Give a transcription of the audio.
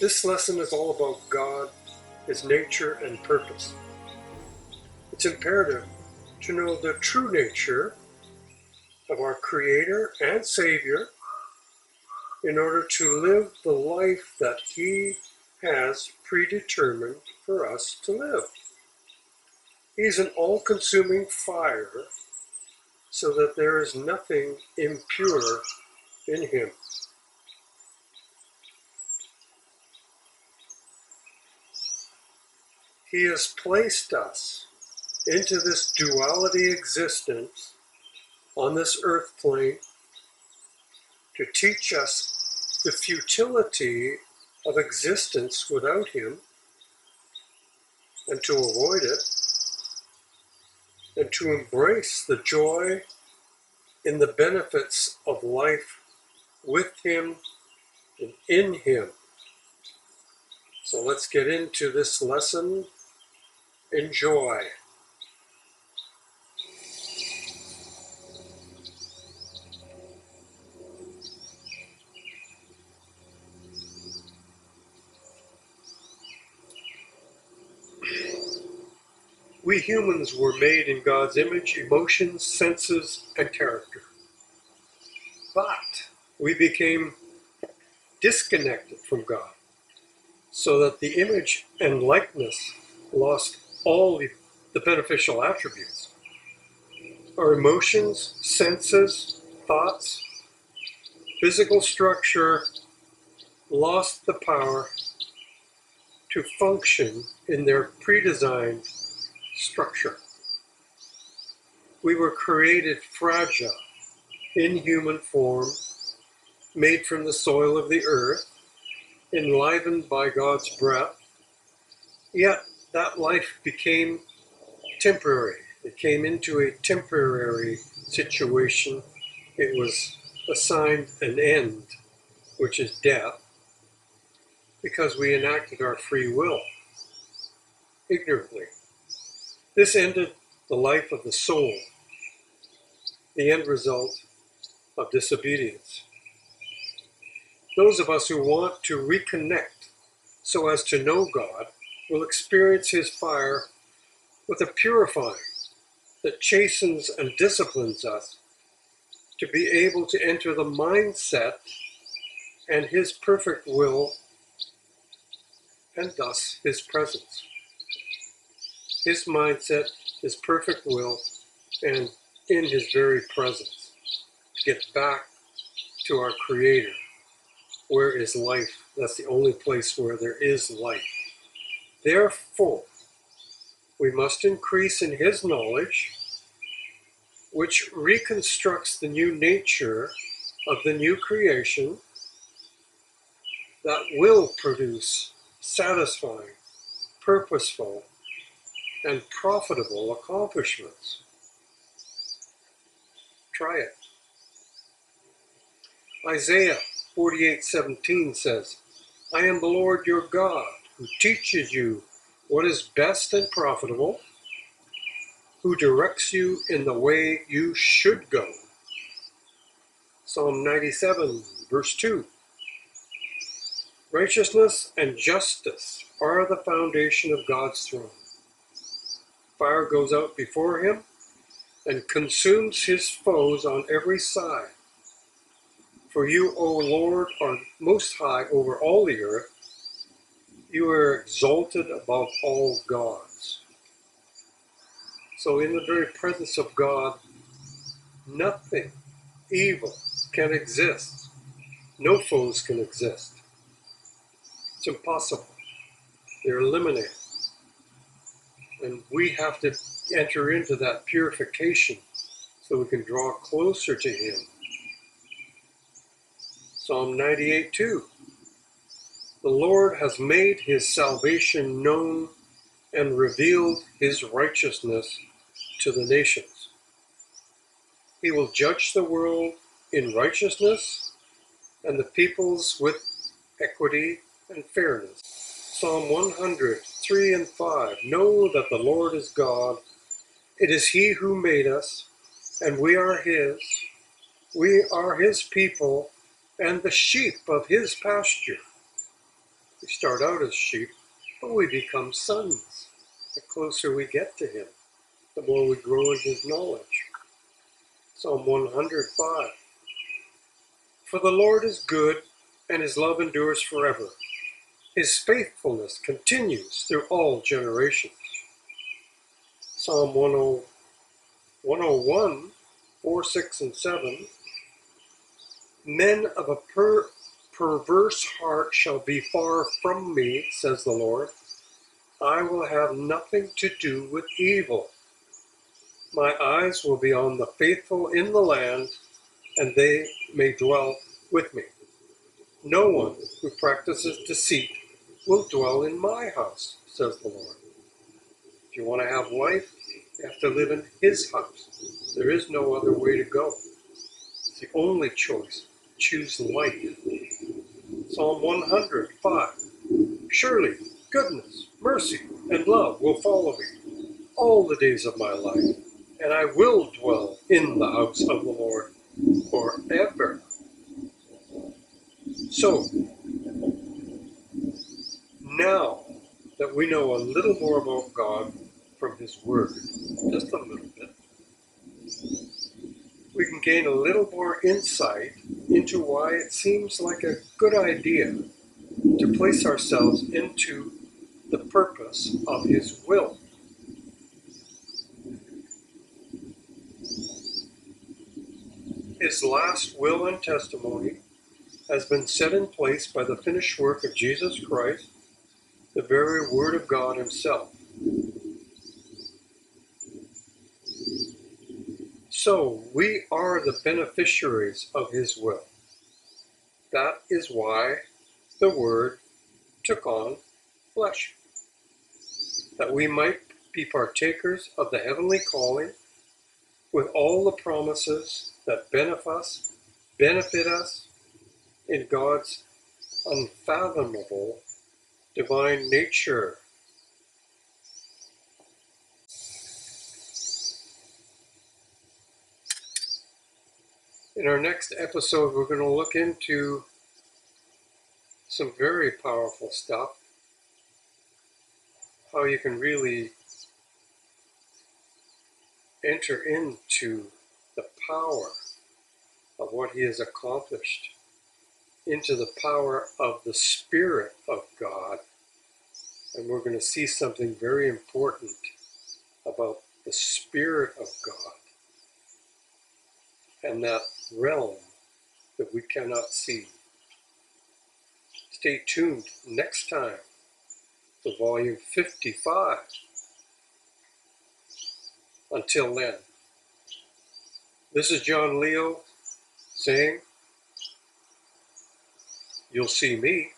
This lesson is all about God, His nature and purpose. It's imperative to know the true nature of our Creator and Savior in order to live the life that He has predetermined for us to live. He's an all-consuming fire, so that there is nothing impure in Him. He has placed us into this duality existence on this earth plane to teach us the futility of existence without Him, and to avoid it, and to embrace the joy in the benefits of life with Him and in Him. So let's get into this lesson. Enjoy. We humans were made in God's image, emotions, senses, and character. But we became disconnected from God, so that the image and likeness lost all the beneficial attributes. Our emotions, senses, thoughts, physical structure lost the power to function in their pre-designed structure. We were created fragile, inhuman form, made from the soil of the earth, enlivened by God's breath. Yet that life became temporary. It came into a temporary situation. It was assigned an end, which is death, because we enacted our free will ignorantly. This ended the life of the soul, the end result of disobedience. Those of us who want to reconnect so as to know God will experience His fire with a purifying that chastens and disciplines us to be able to enter the mindset and His perfect will, and thus His presence. His mindset, His perfect will, and in His very presence. Get back to our Creator. Where is life? That's the only place where there is life. Therefore, we must increase in His knowledge, which reconstructs the new nature of the new creation that will produce satisfying, purposeful, and profitable accomplishments. Try it. Isaiah 48:17 says, I am the Lord your God, who teaches you what is best and profitable, who directs you in the way you should go. Psalm 97, verse 2. Righteousness and justice are the foundation of God's throne. Fire goes out before Him and consumes His foes on every side. For you, O Lord, are most high over all the earth. You are exalted above all gods. So in the very presence of God, nothing evil can exist. No foes can exist. It's impossible. They're eliminated. And we have to enter into that purification so we can draw closer to Him. Psalm 98:2. The Lord has made His salvation known and revealed His righteousness to the nations. He will judge the world in righteousness and the peoples with equity and fairness. Psalm 100:3 and 5. Know that the Lord is God. It is He who made us, and we are His. We are His people and the sheep of His pasture. We start out as sheep, but we become sons. The closer we get to him, the more we grow in his knowledge. Psalm 105. For the Lord is good, and his love endures forever. His faithfulness continues through all generations. Psalm 101, 4, 6, and 7. Men of a perverse heart shall be far from me, says the Lord. I will have nothing to do with evil. My eyes will be on the faithful in the land, and they may dwell with me. No one who practices deceit will dwell in my house, says the Lord. If you want to have life, you have to live in his house. There is no other way to go. It's the only choice. Choose life. Psalm 105. Surely goodness, mercy, and love will follow me all the days of my life, and I will dwell in the house of the Lord forever. So, now that we know a little more about God from his word, just a little bit, we can gain a little more insight into why it seems like a good idea to place ourselves into the purpose of his will. His last will and testimony has been set in place by the finished work of Jesus Christ, the very Word of God himself. So we are the beneficiaries of his will. That is why the Word took on flesh, that we might be partakers of the heavenly calling with all the promises that benefit us in God's unfathomable divine nature. In our next episode, we're going to look into some very powerful stuff, how you can really enter into the power of what he has accomplished, into the power of the Spirit of God. And we're going to see something very important about the Spirit of God and that realm that we cannot see. Stay tuned next time to volume 55. Until then, this is John Leo saying, you'll see me